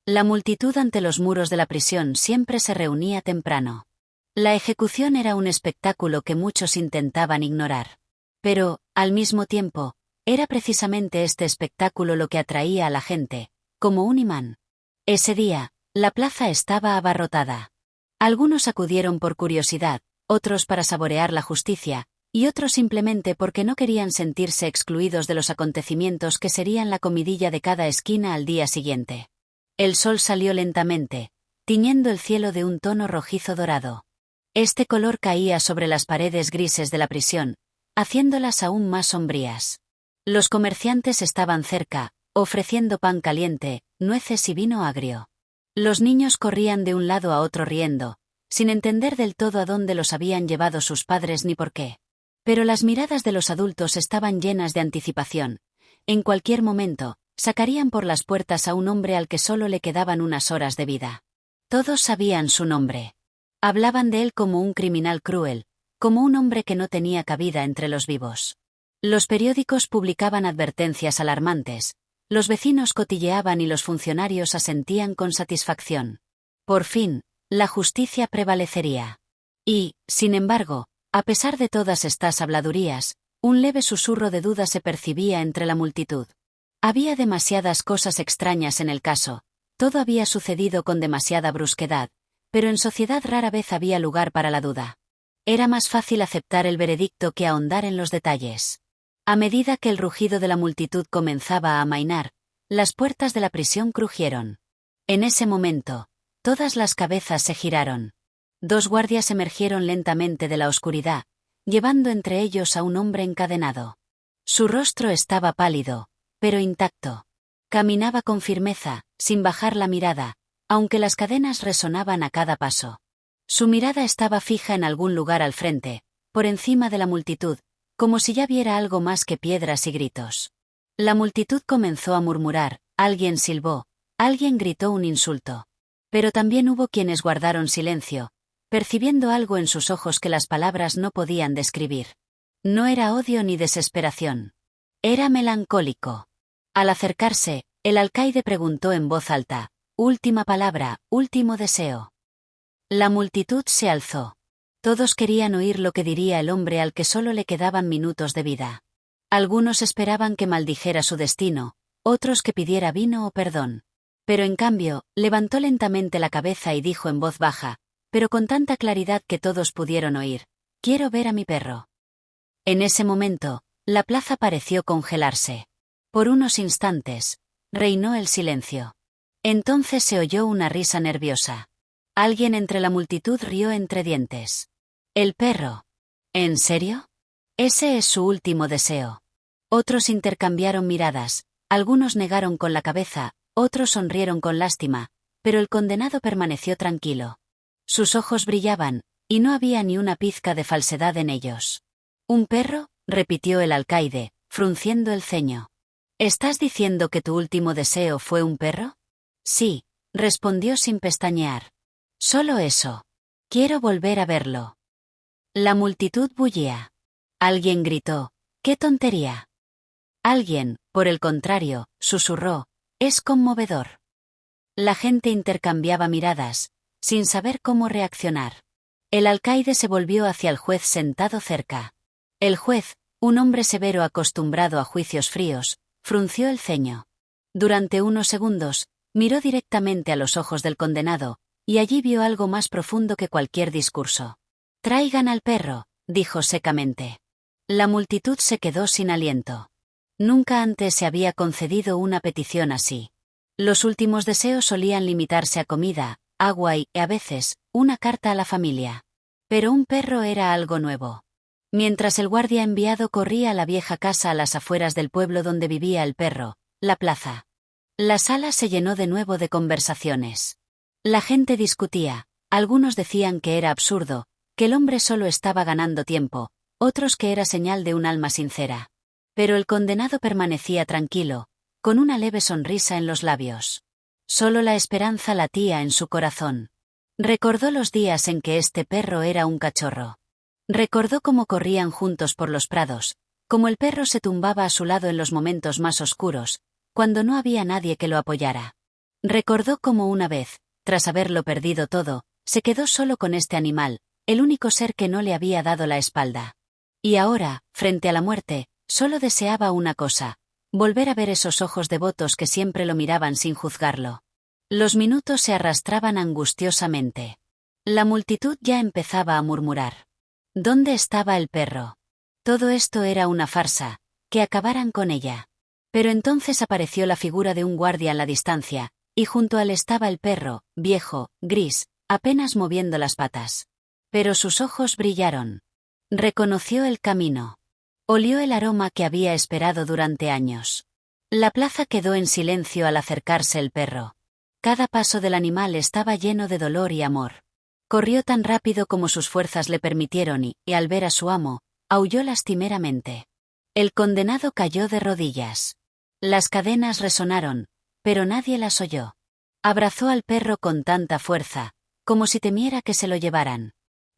La multitud ante los muros de la prisión siempre se reunía temprano. La ejecución era un espectáculo que muchos intentaban ignorar. Pero, al mismo tiempo, era precisamente este espectáculo lo que atraía a la gente, como un imán. Ese día, la plaza estaba abarrotada. Algunos acudieron por curiosidad, otros para saborear la justicia, y otros simplemente porque no querían sentirse excluidos de los acontecimientos que serían la comidilla de cada esquina al día siguiente. El sol salió lentamente, tiñendo el cielo de un tono rojizo dorado. Este color caía sobre las paredes grises de la prisión, haciéndolas aún más sombrías. Los comerciantes estaban cerca, ofreciendo pan caliente, nueces y vino agrio. Los niños corrían de un lado a otro riendo, sin entender del todo a dónde los habían llevado sus padres ni por qué. Pero las miradas de los adultos estaban llenas de anticipación. En cualquier momento, sacarían por las puertas a un hombre al que solo le quedaban unas horas de vida. Todos sabían su nombre. Hablaban de él como un criminal cruel, como un hombre que no tenía cabida entre los vivos. Los periódicos publicaban advertencias alarmantes, los vecinos cotilleaban y los funcionarios asentían con satisfacción. Por fin, la justicia prevalecería. Y, sin embargo, a pesar de todas estas habladurías, un leve susurro de duda se percibía entre la multitud. Había demasiadas cosas extrañas en el caso, todo había sucedido con demasiada brusquedad, pero en sociedad rara vez había lugar para la duda. Era más fácil aceptar el veredicto que ahondar en los detalles. A medida que el rugido de la multitud comenzaba a amainar, las puertas de la prisión crujieron. En ese momento, todas las cabezas se giraron. 2 guardias emergieron lentamente de la oscuridad, llevando entre ellos a un hombre encadenado. Su rostro estaba pálido, pero intacto. Caminaba con firmeza, sin bajar la mirada, aunque las cadenas resonaban a cada paso. Su mirada estaba fija en algún lugar al frente, por encima de la multitud, como si ya viera algo más que piedras y gritos. La multitud comenzó a murmurar, alguien silbó, alguien gritó un insulto. Pero también hubo quienes guardaron silencio, percibiendo algo en sus ojos que las palabras no podían describir. No era odio ni desesperación. Era melancólico. Al acercarse, el alcaide preguntó en voz alta, última palabra, último deseo. La multitud se alzó. Todos querían oír lo que diría el hombre al que solo le quedaban minutos de vida. Algunos esperaban que maldijera su destino, otros que pidiera vino o perdón. Pero en cambio, levantó lentamente la cabeza y dijo en voz baja, pero con tanta claridad que todos pudieron oír, quiero ver a mi perro. En ese momento, la plaza pareció congelarse. Por unos instantes, reinó el silencio. Entonces se oyó una risa nerviosa. Alguien entre la multitud rió entre dientes. El perro. ¿En serio? Ese es su último deseo. Otros intercambiaron miradas, algunos negaron con la cabeza, otros sonrieron con lástima, pero el condenado permaneció tranquilo. Sus ojos brillaban, y no había ni una pizca de falsedad en ellos. ¿Un perro?, repitió el alcaide, frunciendo el ceño. ¿Estás diciendo que tu último deseo fue un perro? Sí, respondió sin pestañear. Solo eso. Quiero volver a verlo. La multitud bullía. Alguien gritó, ¡qué tontería! Alguien, por el contrario, susurró, es conmovedor. La gente intercambiaba miradas, sin saber cómo reaccionar. El alcaide se volvió hacia el juez sentado cerca. El juez, un hombre severo acostumbrado a juicios fríos, frunció el ceño. Durante unos segundos, miró directamente a los ojos del condenado, y allí vio algo más profundo que cualquier discurso. Traigan al perro, dijo secamente. La multitud se quedó sin aliento. Nunca antes se había concedido una petición así. Los últimos deseos solían limitarse a comida, agua y, a veces, una carta a la familia. Pero un perro era algo nuevo. Mientras el guardia enviado corría a la vieja casa a las afueras del pueblo donde vivía el perro, la plaza. La sala se llenó de nuevo de conversaciones. La gente discutía, algunos decían que era absurdo, que el hombre solo estaba ganando tiempo, otros que era señal de un alma sincera. Pero el condenado permanecía tranquilo, con una leve sonrisa en los labios. Solo la esperanza latía en su corazón. Recordó los días en que este perro era un cachorro. Recordó cómo corrían juntos por los prados, cómo el perro se tumbaba a su lado en los momentos más oscuros, cuando no había nadie que lo apoyara. Recordó cómo una vez, tras haberlo perdido todo, se quedó solo con este animal, el único ser que no le había dado la espalda. Y ahora, frente a la muerte, solo deseaba una cosa: volver a ver esos ojos devotos que siempre lo miraban sin juzgarlo. Los minutos se arrastraban angustiosamente. La multitud ya empezaba a murmurar. ¿Dónde estaba el perro? Todo esto era una farsa, que acabaran con ella. Pero entonces apareció la figura de un guardia en la distancia, y junto a él estaba el perro, viejo, gris, apenas moviendo las patas. Pero sus ojos brillaron. Reconoció el camino. Olió el aroma que había esperado durante años. La plaza quedó en silencio al acercarse el perro. Cada paso del animal estaba lleno de dolor y amor. Corrió tan rápido como sus fuerzas le permitieron y, al ver a su amo, aulló lastimeramente. El condenado cayó de rodillas. Las cadenas resonaron, pero nadie las oyó. Abrazó al perro con tanta fuerza, como si temiera que se lo llevaran.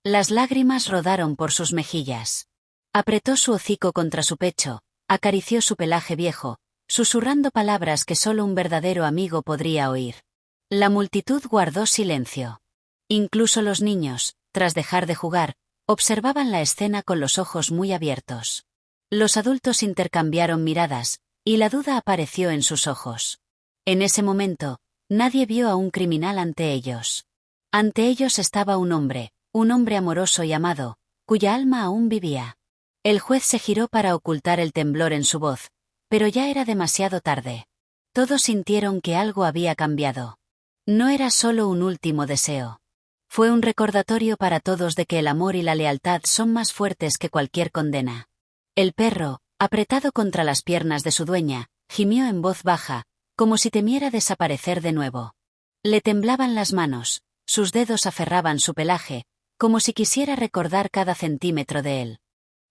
Las lágrimas rodaron por sus mejillas. Apretó su hocico contra su pecho, acarició su pelaje viejo, susurrando palabras que solo un verdadero amigo podría oír. La multitud guardó silencio. Incluso los niños, tras dejar de jugar, observaban la escena con los ojos muy abiertos. Los adultos intercambiaron miradas, y la duda apareció en sus ojos. En ese momento, nadie vio a un criminal ante ellos. Ante ellos estaba un hombre amoroso y amado, cuya alma aún vivía. El juez se giró para ocultar el temblor en su voz, pero ya era demasiado tarde. Todos sintieron que algo había cambiado. No era solo un último deseo. Fue un recordatorio para todos de que el amor y la lealtad son más fuertes que cualquier condena. El perro, apretado contra las piernas de su dueña, gimió en voz baja, como si temiera desaparecer de nuevo. Le temblaban las manos, sus dedos aferraban su pelaje, como si quisiera recordar cada centímetro de él.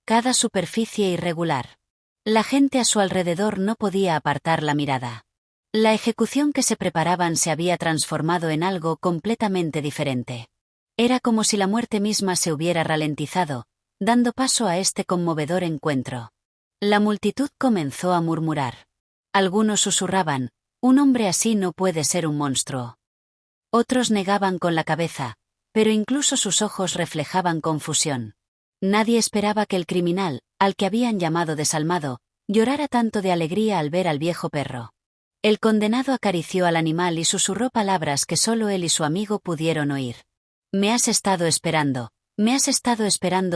Cada superficie irregular. La gente a su alrededor no podía apartar la mirada. La ejecución que se preparaban se había transformado en algo completamente diferente. Era como si la muerte misma se hubiera ralentizado, dando paso a este conmovedor encuentro. La multitud comenzó a murmurar. Algunos susurraban: un hombre así no puede ser un monstruo. Otros negaban con la cabeza, pero incluso sus ojos reflejaban confusión. Nadie esperaba que el criminal, al que habían llamado desalmado, llorara tanto de alegría al ver al viejo perro. El condenado acarició al animal y susurró palabras que solo él y su amigo pudieron oír. Me has estado esperando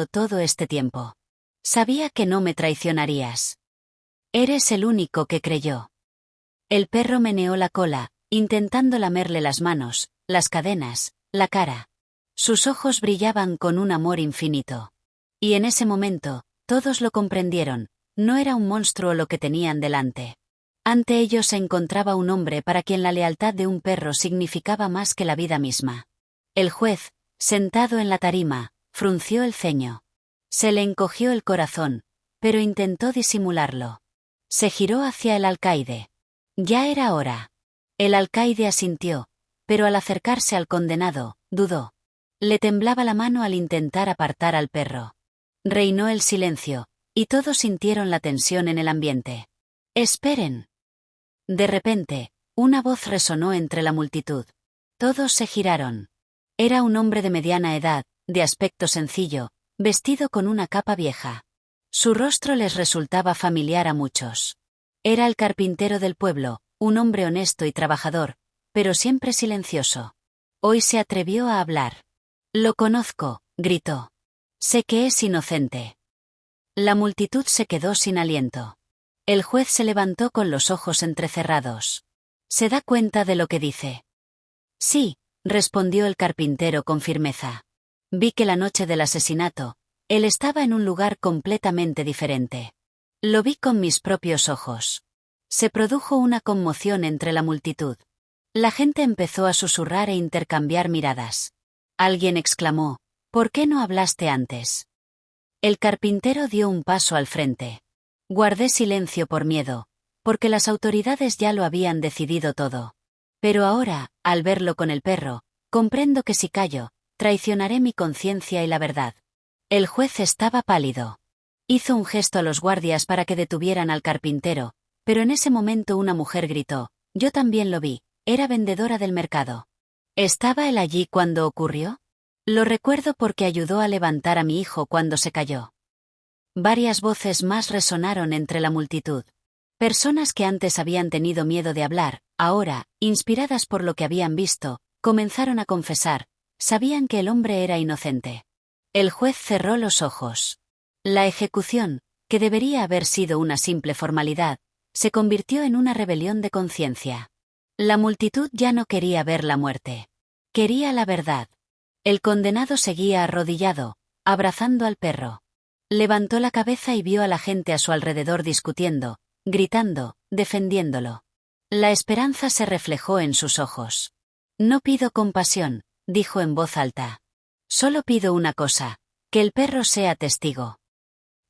todo este tiempo. Sabía que no me traicionarías. Eres el único que creyó. El perro meneó la cola, intentando lamerle las manos, las cadenas, la cara. Sus ojos brillaban con un amor infinito. Y en ese momento, todos lo comprendieron: no era un monstruo lo que tenían delante. Ante ellos se encontraba un hombre para quien la lealtad de un perro significaba más que la vida misma. El juez, sentado en la tarima, frunció el ceño. Se le encogió el corazón, pero intentó disimularlo. Se giró hacia el alcaide. Ya era hora. El alcaide asintió, pero al acercarse al condenado, dudó. Le temblaba la mano al intentar apartar al perro. Reinó el silencio, y todos sintieron la tensión en el ambiente. ¡Esperen! De repente, una voz resonó entre la multitud. Todos se giraron. Era un hombre de mediana edad, de aspecto sencillo, vestido con una capa vieja. Su rostro les resultaba familiar a muchos. Era el carpintero del pueblo, un hombre honesto y trabajador, pero siempre silencioso. Hoy se atrevió a hablar. Lo conozco, gritó. Sé que es inocente. La multitud se quedó sin aliento. El juez se levantó con los ojos entrecerrados. ¿Se da cuenta de lo que dice? Sí, respondió el carpintero con firmeza. Vi que la noche del asesinato, él estaba en un lugar completamente diferente. Lo vi con mis propios ojos. Se produjo una conmoción entre la multitud. La gente empezó a susurrar e intercambiar miradas. Alguien exclamó: ¿por qué no hablaste antes? El carpintero dio un paso al frente. Guardé silencio por miedo, porque las autoridades ya lo habían decidido todo. Pero ahora, al verlo con el perro, comprendo que si callo, traicionaré mi conciencia y la verdad. El juez estaba pálido. Hizo un gesto a los guardias para que detuvieran al carpintero, pero en ese momento una mujer gritó: yo también lo vi, era vendedora del mercado. ¿Estaba él allí cuando ocurrió? Lo recuerdo porque ayudó a levantar a mi hijo cuando se cayó. Varias voces más resonaron entre la multitud. Personas que antes habían tenido miedo de hablar, ahora, inspiradas por lo que habían visto, comenzaron a confesar, sabían que el hombre era inocente. El juez cerró los ojos. La ejecución, que debería haber sido una simple formalidad, se convirtió en una rebelión de conciencia. La multitud ya no quería ver la muerte. Quería la verdad. El condenado seguía arrodillado, abrazando al perro. Levantó la cabeza y vio a la gente a su alrededor discutiendo, gritando, defendiéndolo. La esperanza se reflejó en sus ojos. No pido compasión, dijo en voz alta. Solo pido una cosa, que el perro sea testigo.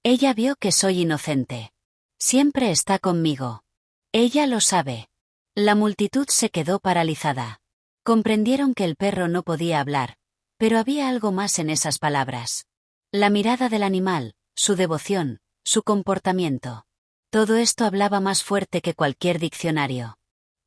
Ella vio que soy inocente. Siempre está conmigo. Ella lo sabe. La multitud se quedó paralizada. Comprendieron que el perro no podía hablar, pero había algo más en esas palabras. La mirada del animal, su devoción, su comportamiento. Todo esto hablaba más fuerte que cualquier diccionario.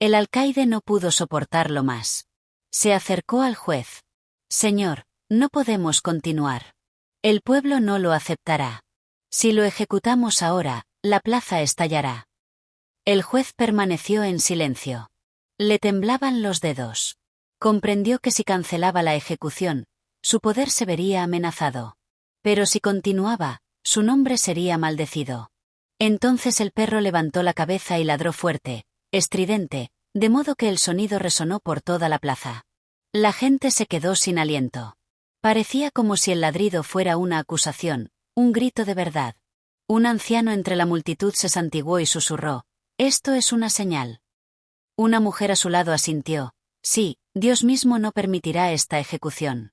El alcaide no pudo soportarlo más. Se acercó al juez. Señor, no podemos continuar. El pueblo no lo aceptará. Si lo ejecutamos ahora, la plaza estallará. El juez permaneció en silencio. Le temblaban los dedos. Comprendió que si cancelaba la ejecución, su poder se vería amenazado. Pero si continuaba, su nombre sería maldecido. Entonces el perro levantó la cabeza y ladró fuerte, estridente, de modo que el sonido resonó por toda la plaza. La gente se quedó sin aliento. Parecía como si el ladrido fuera una acusación, un grito de verdad. Un anciano entre la multitud se santiguó y susurró, «Esto es una señal». Una mujer a su lado asintió, «Sí, Dios mismo no permitirá esta ejecución».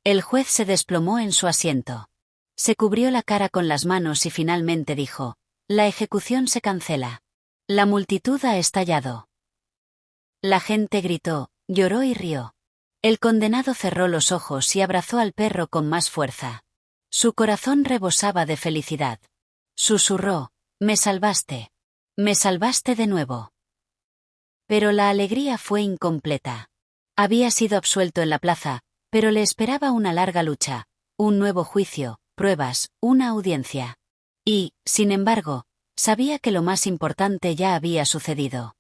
El juez se desplomó en su asiento. Se cubrió la cara con las manos y finalmente dijo, «La ejecución se cancela». La multitud ha estallado. La gente gritó, lloró y rió. El condenado cerró los ojos y abrazó al perro con más fuerza. Su corazón rebosaba de felicidad. Susurró, «Me salvaste. Me salvaste de nuevo». Pero la alegría fue incompleta. Había sido absuelto en la plaza, pero le esperaba una larga lucha, un nuevo juicio, pruebas, una audiencia. Y, sin embargo, sabía que lo más importante ya había sucedido.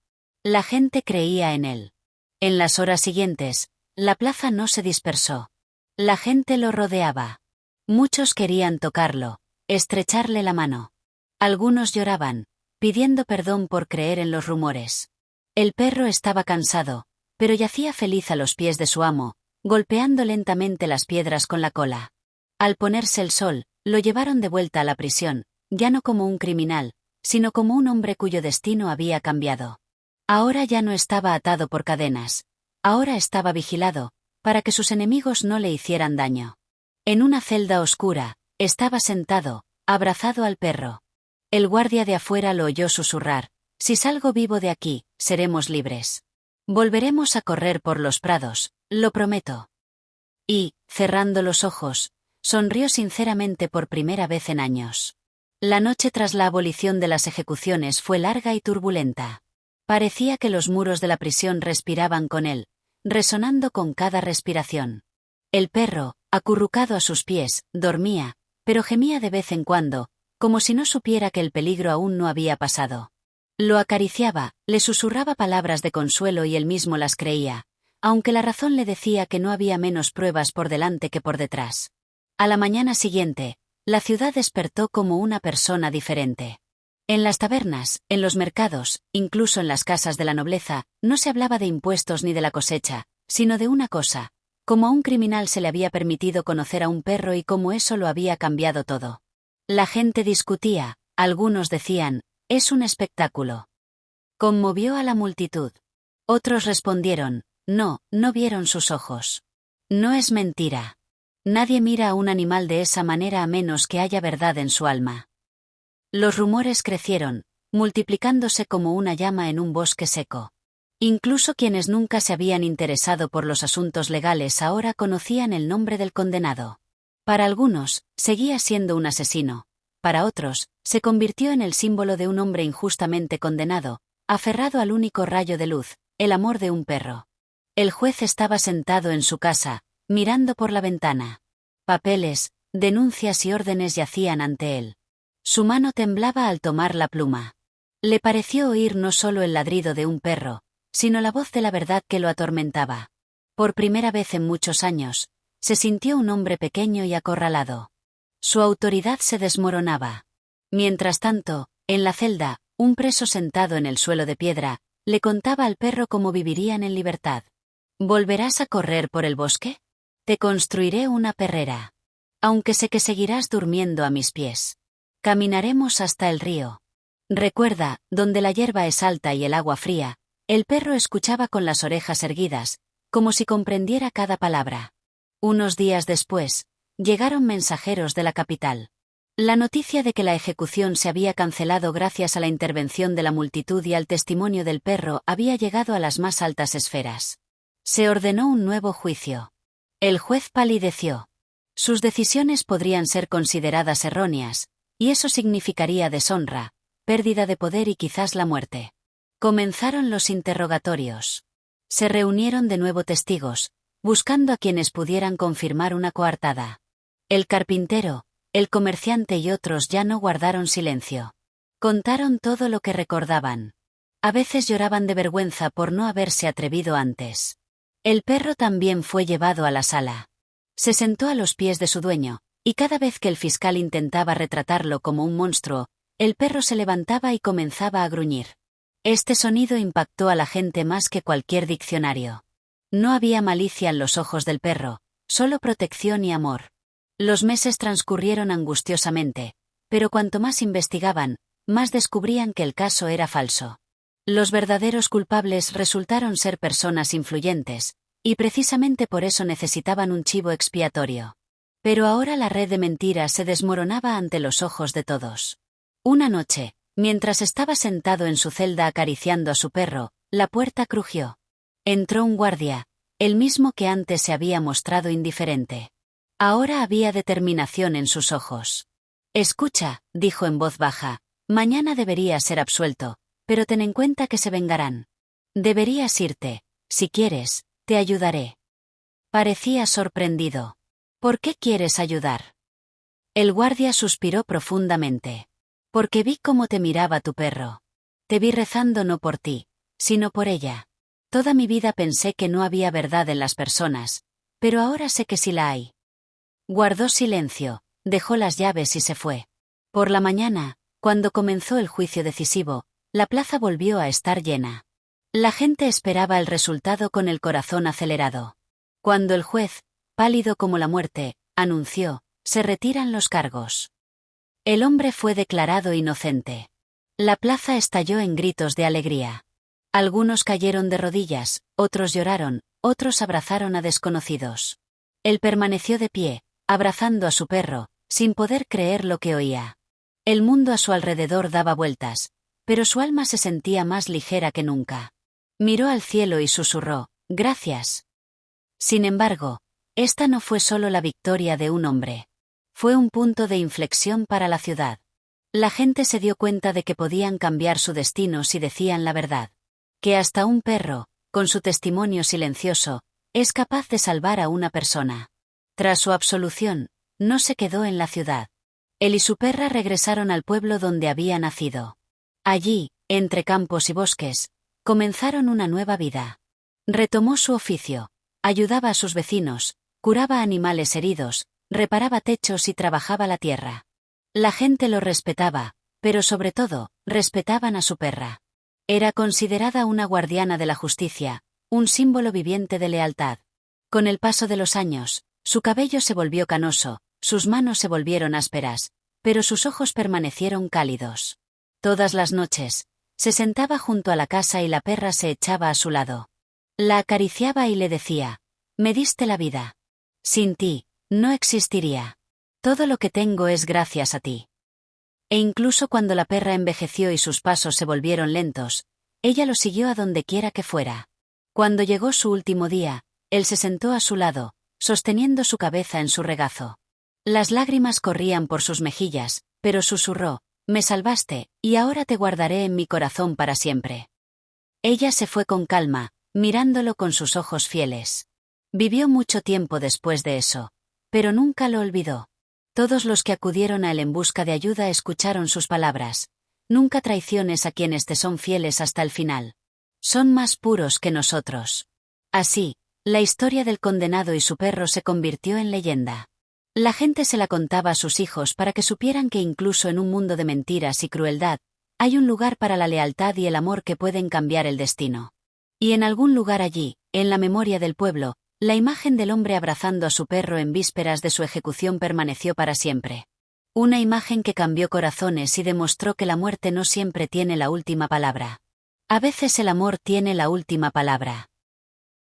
La gente creía en él. En las horas siguientes, la plaza no se dispersó. La gente lo rodeaba. Muchos querían tocarlo, estrecharle la mano. Algunos lloraban, pidiendo perdón por creer en los rumores. El perro estaba cansado, pero yacía feliz a los pies de su amo, golpeando lentamente las piedras con la cola. Al ponerse el sol, lo llevaron de vuelta a la prisión, ya no como un criminal, sino como un hombre cuyo destino había cambiado. Ahora ya no estaba atado por cadenas. Ahora estaba vigilado, para que sus enemigos no le hicieran daño. En una celda oscura, estaba sentado, abrazado al perro. El guardia de afuera lo oyó susurrar, «Si salgo vivo de aquí, seremos libres. Volveremos a correr por los prados, lo prometo». Y, cerrando los ojos, sonrió sinceramente por primera vez en años. La noche tras la abolición de las ejecuciones fue larga y turbulenta. Parecía que los muros de la prisión respiraban con él, resonando con cada respiración. El perro, acurrucado a sus pies, dormía, pero gemía de vez en cuando, como si no supiera que el peligro aún no había pasado. Lo acariciaba, le susurraba palabras de consuelo y él mismo las creía, aunque la razón le decía que no había menos pruebas por delante que por detrás. A la mañana siguiente, la ciudad despertó como una persona diferente. En las tabernas, en los mercados, incluso en las casas de la nobleza, no se hablaba de impuestos ni de la cosecha, sino de una cosa, cómo a un criminal se le había permitido conocer a un perro y cómo eso lo había cambiado todo. La gente discutía, algunos decían, «Es un espectáculo». Conmovió a la multitud. Otros respondieron, «No, no vieron sus ojos. No es mentira. Nadie mira a un animal de esa manera a menos que haya verdad en su alma». Los rumores crecieron, multiplicándose como una llama en un bosque seco. Incluso quienes nunca se habían interesado por los asuntos legales ahora conocían el nombre del condenado. Para algunos, seguía siendo un asesino. Para otros, se convirtió en el símbolo de un hombre injustamente condenado, aferrado al único rayo de luz, el amor de un perro. El juez estaba sentado en su casa, mirando por la ventana. Papeles, denuncias y órdenes yacían ante él. Su mano temblaba al tomar la pluma. Le pareció oír no solo el ladrido de un perro, sino la voz de la verdad que lo atormentaba. Por primera vez en muchos años, se sintió un hombre pequeño y acorralado. Su autoridad se desmoronaba. Mientras tanto, en la celda, un preso sentado en el suelo de piedra, le contaba al perro cómo vivirían en libertad. ¿Volverás a correr por el bosque? Te construiré una perrera. Aunque sé que seguirás durmiendo a mis pies. Caminaremos hasta el río. Recuerda, donde la hierba es alta y el agua fría, el perro escuchaba con las orejas erguidas, como si comprendiera cada palabra. Unos días después, llegaron mensajeros de la capital. La noticia de que la ejecución se había cancelado gracias a la intervención de la multitud y al testimonio del perro había llegado a las más altas esferas. Se ordenó un nuevo juicio. El juez palideció. Sus decisiones podrían ser consideradas erróneas, y eso significaría deshonra, pérdida de poder y quizás la muerte. Comenzaron los interrogatorios. Se reunieron de nuevo testigos, buscando a quienes pudieran confirmar una coartada. El carpintero, el comerciante y otros ya no guardaron silencio. Contaron todo lo que recordaban. A veces lloraban de vergüenza por no haberse atrevido antes. El perro también fue llevado a la sala. Se sentó a los pies de su dueño, y cada vez que el fiscal intentaba retratarlo como un monstruo, el perro se levantaba y comenzaba a gruñir. Este sonido impactó a la gente más que cualquier diccionario. No había malicia en los ojos del perro, solo protección y amor. Los meses transcurrieron angustiosamente, pero cuanto más investigaban, más descubrían que el caso era falso. Los verdaderos culpables resultaron ser personas influyentes, y precisamente por eso necesitaban un chivo expiatorio. Pero ahora la red de mentiras se desmoronaba ante los ojos de todos. Una noche, mientras estaba sentado en su celda acariciando a su perro, la puerta crujió. Entró un guardia, el mismo que antes se había mostrado indiferente. Ahora había determinación en sus ojos. «Escucha», dijo en voz baja, «mañana deberías ser absuelto, pero ten en cuenta que se vengarán. Deberías irte, si quieres, te ayudaré». Parecía sorprendido. «¿Por qué quieres ayudar?» El guardia suspiró profundamente. «Porque vi cómo te miraba tu perro. Te vi rezando no por ti, sino por ella. Toda mi vida pensé que no había verdad en las personas, pero ahora sé que sí la hay». Guardó silencio, dejó las llaves y se fue. Por la mañana, cuando comenzó el juicio decisivo, la plaza volvió a estar llena. La gente esperaba el resultado con el corazón acelerado. Cuando el juez, pálido como la muerte, anunció, «Se retiran los cargos». El hombre fue declarado inocente. La plaza estalló en gritos de alegría. Algunos cayeron de rodillas, otros lloraron, otros abrazaron a desconocidos. Él permaneció de pie, abrazando a su perro, sin poder creer lo que oía. El mundo a su alrededor daba vueltas, pero su alma se sentía más ligera que nunca. Miró al cielo y susurró, «Gracias». Sin embargo, esta no fue solo la victoria de un hombre. Fue un punto de inflexión para la ciudad. La gente se dio cuenta de que podían cambiar su destino si decían la verdad. Que hasta un perro, con su testimonio silencioso, es capaz de salvar a una persona. Tras su absolución, no se quedó en la ciudad. Él y su perra regresaron al pueblo donde había nacido. Allí, entre campos y bosques, comenzaron una nueva vida. Retomó su oficio, ayudaba a sus vecinos, curaba animales heridos, reparaba techos y trabajaba la tierra. La gente lo respetaba, pero sobre todo, respetaban a su perra. Era considerada una guardiana de la justicia, un símbolo viviente de lealtad. Con el paso de los años, su cabello se volvió canoso, sus manos se volvieron ásperas, pero sus ojos permanecieron cálidos. Todas las noches, se sentaba junto a la casa y la perra se echaba a su lado. La acariciaba y le decía, «Me diste la vida. Sin ti, no existiría. Todo lo que tengo es gracias a ti». E incluso cuando la perra envejeció y sus pasos se volvieron lentos, ella lo siguió a donde quiera que fuera. Cuando llegó su último día, él se sentó a su lado, sosteniendo su cabeza en su regazo. Las lágrimas corrían por sus mejillas, pero susurró, «Me salvaste, y ahora te guardaré en mi corazón para siempre». Ella se fue con calma, mirándolo con sus ojos fieles. Vivió mucho tiempo después de eso, pero nunca lo olvidó. Todos los que acudieron a él en busca de ayuda escucharon sus palabras. Nunca traiciones a quienes te son fieles hasta el final. Son más puros que nosotros. Así, la historia del condenado y su perro se convirtió en leyenda. La gente se la contaba a sus hijos para que supieran que incluso en un mundo de mentiras y crueldad, hay un lugar para la lealtad y el amor que pueden cambiar el destino. Y en algún lugar allí, en la memoria del pueblo, la imagen del hombre abrazando a su perro en vísperas de su ejecución permaneció para siempre. Una imagen que cambió corazones y demostró que la muerte no siempre tiene la última palabra. A veces el amor tiene la última palabra.